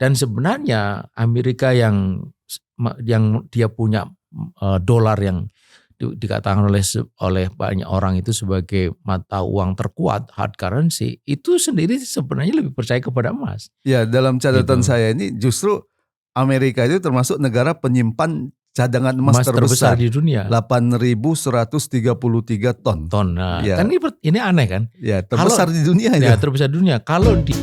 Dan sebenarnya Amerika yang dia punya dolar yang dikatakan oleh banyak orang itu sebagai mata uang terkuat, hard currency, itu sendiri sebenarnya lebih percaya kepada emas. Ya, dalam catatan saya ini justru Amerika itu termasuk negara penyimpan cadangan emas terbesar di dunia. 8.133 ton. Nah, ya. Kan ini aneh kan? Ya, terbesar di dunia itu. Ya, terbesar di dunia. Kalau di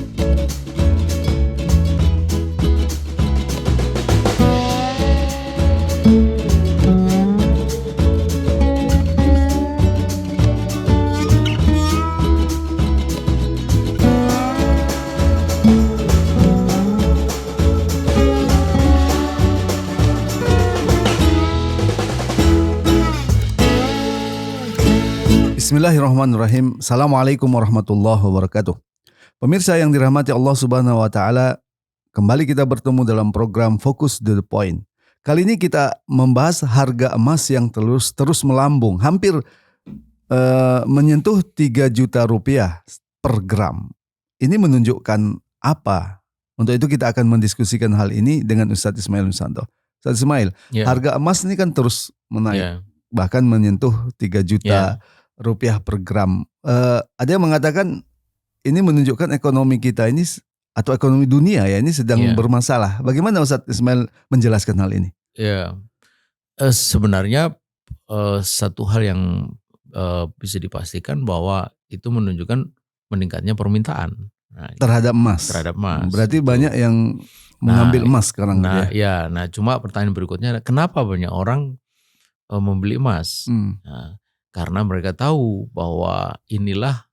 Bismillahirrahmanirrahim. Assalamualaikum warahmatullahi wabarakatuh. Pemirsa yang dirahmati Allah Subhanahu wa taala, kembali kita bertemu dalam program Focus to the Point. Kali ini kita membahas harga emas yang terus melambung, hampir menyentuh 3 juta rupiah per gram. Ini menunjukkan apa? Untuk itu kita akan mendiskusikan hal ini dengan Ustadz Ismail Nusanto. Ustadz Ismail, harga emas ini kan terus menaik, bahkan menyentuh 3 juta rupiah per gram. Ada yang mengatakan ini menunjukkan ekonomi kita ini atau ekonomi dunia ya ini sedang bermasalah. Bagaimana Ustadz Ismail menjelaskan hal ini? Ya, sebenarnya satu hal yang bisa dipastikan bahwa itu menunjukkan meningkatnya permintaan terhadap emas. Berarti banyak yang mengambil emas sekarang. Nah, cuma pertanyaan berikutnya, kenapa banyak orang membeli emas? Karena mereka tahu bahwa inilah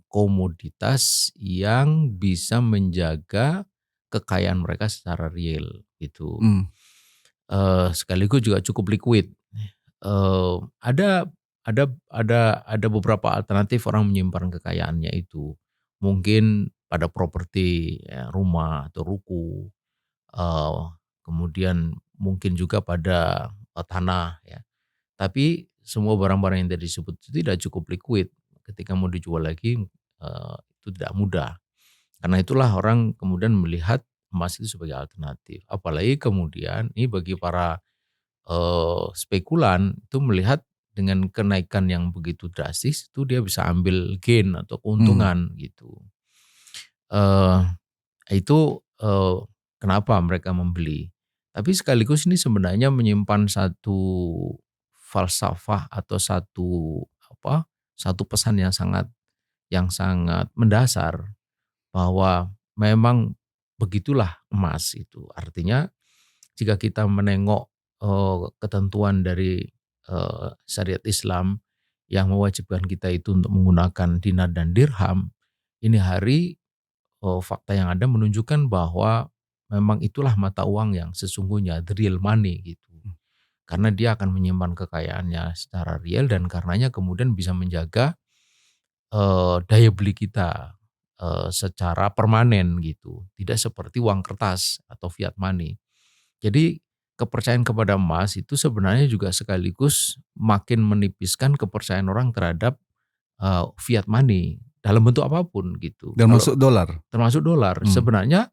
komoditas yang bisa menjaga kekayaan mereka secara real gitu. Sekaligus juga cukup liquid. Ada beberapa alternatif orang menyimpan kekayaannya itu. Mungkin pada properti, rumah atau ruko, kemudian mungkin juga pada tanah ya. Tapi semua barang-barang yang tadi disebut itu tidak cukup liquid. Ketika mau dijual lagi itu tidak mudah. Karena itulah orang kemudian melihat emas itu sebagai alternatif. Apalagi kemudian ini bagi para spekulan itu melihat dengan kenaikan yang begitu drastis itu dia bisa ambil gain atau keuntungan gitu. Itu kenapa mereka membeli. Tapi sekaligus ini sebenarnya menyimpan satu falsafah atau satu pesan yang sangat mendasar bahwa memang begitulah emas itu. Artinya jika kita menengok ketentuan dari syariat Islam yang mewajibkan kita itu untuk menggunakan dinar dan dirham, ini hari fakta yang ada menunjukkan bahwa memang itulah mata uang yang sesungguhnya, the real money gitu. Karena dia akan menyimpan kekayaannya secara real dan karenanya kemudian bisa menjaga daya beli kita secara permanen gitu. Tidak seperti uang kertas atau fiat money. Jadi kepercayaan kepada emas itu sebenarnya juga sekaligus makin menipiskan kepercayaan orang terhadap fiat money dalam bentuk apapun gitu. Termasuk dolar. Termasuk dolar. Sebenarnya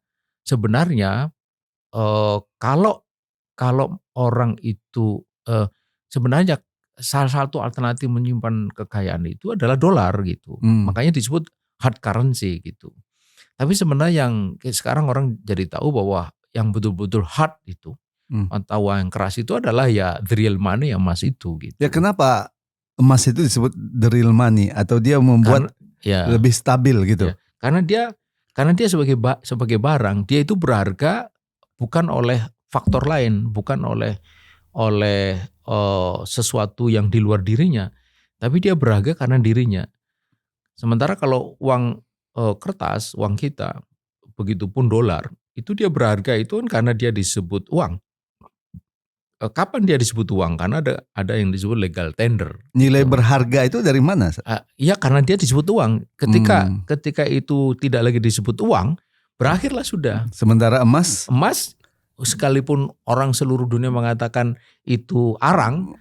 kalau orang itu sebenarnya salah satu alternatif menyimpan kekayaan itu adalah dolar gitu. Makanya disebut hard currency gitu. Tapi sebenarnya yang sekarang orang jadi tahu bahwa yang betul-betul hard itu mata uang yang keras itu adalah ya the real money emas itu gitu. Ya kenapa emas itu disebut the real money atau dia membuat lebih stabil gitu? Ya, karena dia sebagai barang dia itu berharga bukan oleh faktor lain, bukan oleh sesuatu yang di luar dirinya, tapi dia berharga karena dirinya. Sementara kalau uang kertas, uang kita, begitupun dolar, itu dia berharga itu kan karena dia disebut uang. Kapan dia disebut uang? Karena ada yang disebut legal tender. Nilai berharga itu dari mana? Iya karena dia disebut uang. Ketika itu tidak lagi disebut uang, berakhirlah sudah. Sementara emas sekalipun orang seluruh dunia mengatakan itu arang,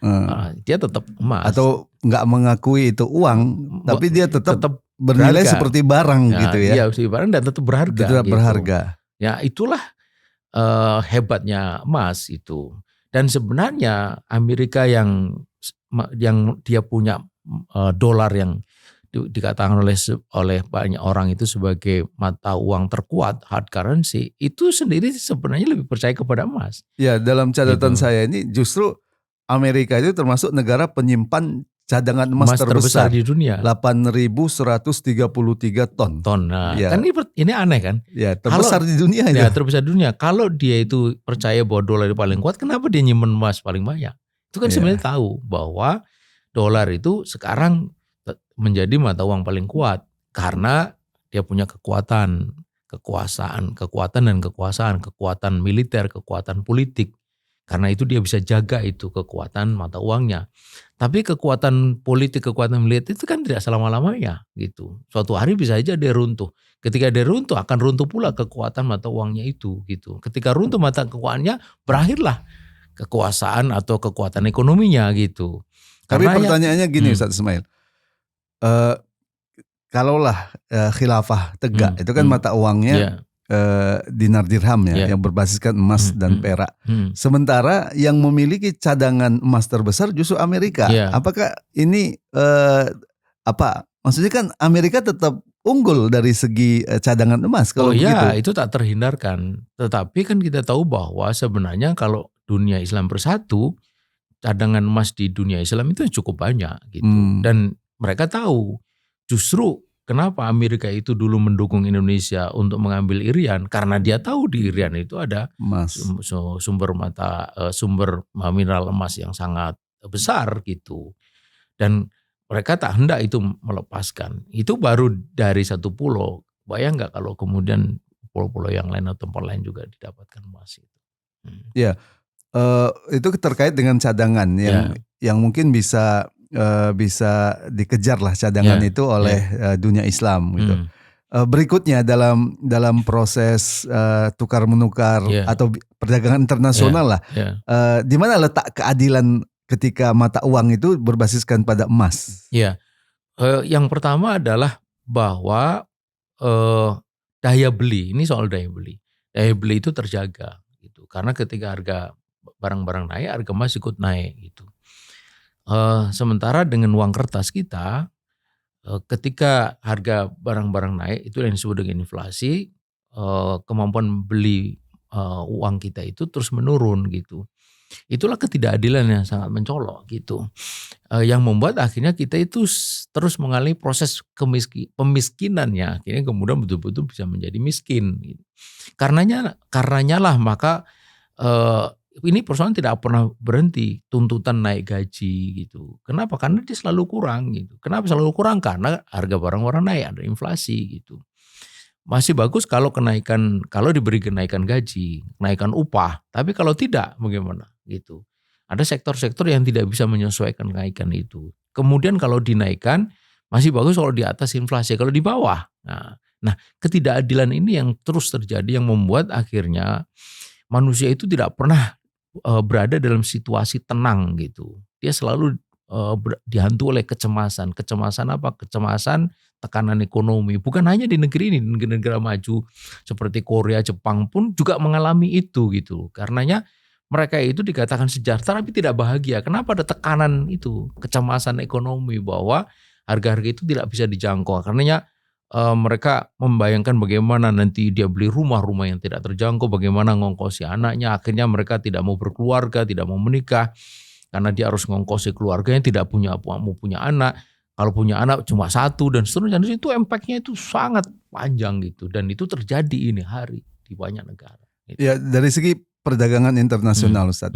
dia tetap emas. Atau nggak mengakui itu uang, tapi dia tetap bernilai berharga. Seperti barang gitu ya. Iya, seperti barang dan tetap berharga. Tetap gitu. berharga. Ya itulah hebatnya emas itu. Dan sebenarnya Amerika yang dia punya dolar yang dikatakan oleh banyak orang itu sebagai mata uang terkuat, hard currency, itu sendiri sebenarnya lebih percaya kepada emas. Ya, dalam catatan Gitu. saya ini justru Amerika itu termasuk negara penyimpan cadangan emas terbesar di dunia. 8.133 ton. Nah, Ya. kan ini aneh kan? Ya, terbesar di dunia itu. Ya, terbesar di dunia. Kalau dia itu percaya bahwa dolar itu paling kuat, kenapa dia nyimpen emas paling banyak? Itu kan sebenarnya tahu bahwa dolar itu sekarang menjadi mata uang paling kuat karena dia punya kekuatan dan kekuatan militer, kekuatan politik. Karena itu dia bisa jaga itu kekuatan mata uangnya. Tapi kekuatan politik, kekuatan militer itu kan tidak selama-lamanya gitu. Suatu hari bisa aja dia runtuh. Ketika dia runtuh akan runtuh pula kekuatan mata uangnya itu gitu. Ketika runtuh mata keuangannya, berakhirlah kekuasaan atau kekuatan ekonominya gitu. Tapi pertanyaannya gini Ustaz Ismail. Kalaulah khilafah tegak, itu kan mata uangnya dinar dirham yang berbasiskan emas dan perak. Sementara yang memiliki cadangan emas terbesar justru Amerika. Apakah ini maksudnya kan Amerika tetap unggul dari segi cadangan emas kalau begitu? Itu tak terhindarkan. Tetapi kan kita tahu bahwa sebenarnya kalau dunia Islam bersatu, cadangan emas di dunia Islam itu cukup banyak gitu. Dan mereka tahu justru kenapa Amerika itu dulu mendukung Indonesia untuk mengambil Irian, karena dia tahu di Irian itu ada sumber mineral emas yang sangat besar gitu. Dan mereka tak hendak itu melepaskan. Itu baru dari satu pulau. Bayang nggak kalau kemudian pulau-pulau yang lain atau tempat lain juga didapatkan emas itu. Ya, itu terkait dengan cadangan yang mungkin bisa dikejar lah cadangan itu oleh dunia Islam gitu. Berikutnya dalam proses tukar menukar atau perdagangan internasional lah, di mana letak keadilan ketika mata uang itu berbasiskan pada emas? Yang pertama adalah bahwa daya beli, ini soal daya beli itu terjaga gitu. Karena ketika harga barang-barang naik, harga emas ikut naik gitu. Sementara dengan uang kertas kita, ketika harga barang-barang naik, itu yang disebut dengan inflasi, kemampuan beli uang kita itu terus menurun gitu. Itulah ketidakadilan yang sangat mencolok gitu. Yang membuat akhirnya kita itu terus mengalami proses pemiskinannya, akhirnya kemudian betul-betul bisa menjadi miskin. Gitu. Karenanya lah maka ini persoalan tidak pernah berhenti, tuntutan naik gaji gitu. Kenapa? Karena dia selalu kurang gitu. Kenapa selalu kurang? Karena harga barang-barang naik, ada inflasi gitu. Masih bagus kalau diberi kenaikan gaji, kenaikan upah. Tapi kalau tidak bagaimana gitu. Ada sektor-sektor yang tidak bisa menyesuaikan kenaikan itu. Kemudian kalau dinaikkan masih bagus kalau di atas inflasi, kalau di bawah. Nah, ketidakadilan ini yang terus terjadi yang membuat akhirnya manusia itu tidak pernah berada dalam situasi tenang gitu. Dia selalu dihantui oleh kecemasan. Kecemasan apa? Kecemasan tekanan ekonomi. Bukan hanya di negeri ini, negara-negara maju seperti Korea, Jepang pun juga mengalami itu gitu. Karenanya mereka itu dikatakan sejahtera tapi tidak bahagia. Kenapa ada tekanan itu? Kecemasan ekonomi bahwa harga-harga itu tidak bisa dijangkau. Karenanya mereka membayangkan bagaimana nanti dia beli rumah-rumah yang tidak terjangkau, bagaimana ngongkosi anaknya, akhirnya mereka tidak mau berkeluarga, tidak mau menikah, karena dia harus ngongkosi keluarganya, tidak mau punya anak, kalau punya anak cuma satu dan seterusnya. Itu impactnya itu sangat panjang gitu, dan itu terjadi ini hari di banyak negara. Gitu. Ya, dari segi perdagangan internasional Ustaz,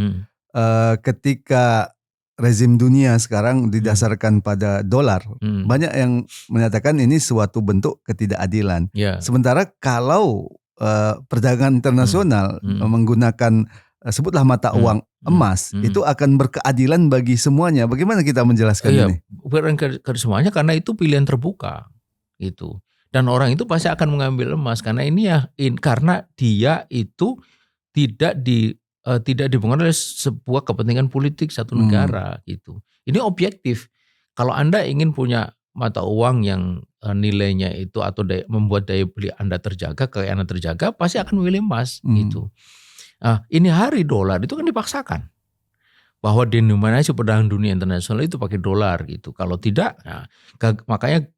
ketika rezim dunia sekarang didasarkan pada dolar, banyak yang menyatakan ini suatu bentuk ketidakadilan. Sementara kalau perdagangan internasional menggunakan sebutlah mata uang emas, itu akan berkeadilan bagi semuanya. Bagaimana kita menjelaskan ini? Berkeadilan ke semuanya karena itu pilihan terbuka gitu. Dan orang itu pasti akan mengambil emas karena karena dia itu tidak dipengaruhi oleh sebuah kepentingan politik satu negara gitu. Ini objektif. Kalau Anda ingin punya mata uang yang nilainya itu atau membuat daya beli Anda terjaga, kekayaan Anda terjaga, pasti akan memilih emas gitu. Nah, ini hari dolar itu kan dipaksakan bahwa denominasi perdagangan dunia internasional itu pakai dolar gitu. Kalau tidak, nah, makanya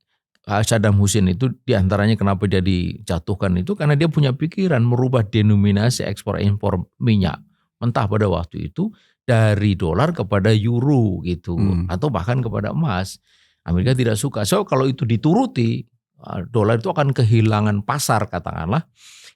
Saddam Hussein itu diantaranya kenapa dia dijatuhkan itu karena dia punya pikiran merubah denominasi ekspor impor minyak mentah pada waktu itu dari dolar kepada euro gitu, atau bahkan kepada emas. Amerika tidak suka. So kalau itu dituruti, dolar itu akan kehilangan pasar katakanlah.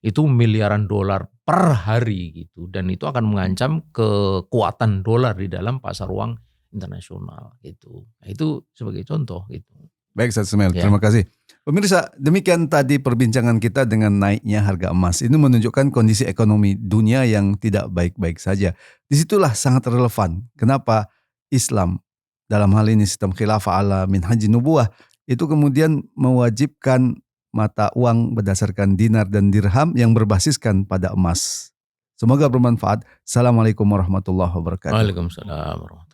Itu miliaran dolar per hari gitu, dan itu akan mengancam kekuatan dolar di dalam pasar uang internasional gitu. Nah, itu sebagai contoh gitu. Baik, Ustaz Ismail, terima kasih. Pemirsa, demikian tadi perbincangan kita dengan naiknya harga emas. Ini menunjukkan kondisi ekonomi dunia yang tidak baik-baik saja. Disitulah sangat relevan kenapa Islam, dalam hal ini sistem khilafah ala minhajin nubuwah, itu kemudian mewajibkan mata uang berdasarkan dinar dan dirham yang berbasiskan pada emas. Semoga bermanfaat. Assalamualaikum warahmatullahi wabarakatuh. Waalaikumsalam warahmatullahi wabarakatuh.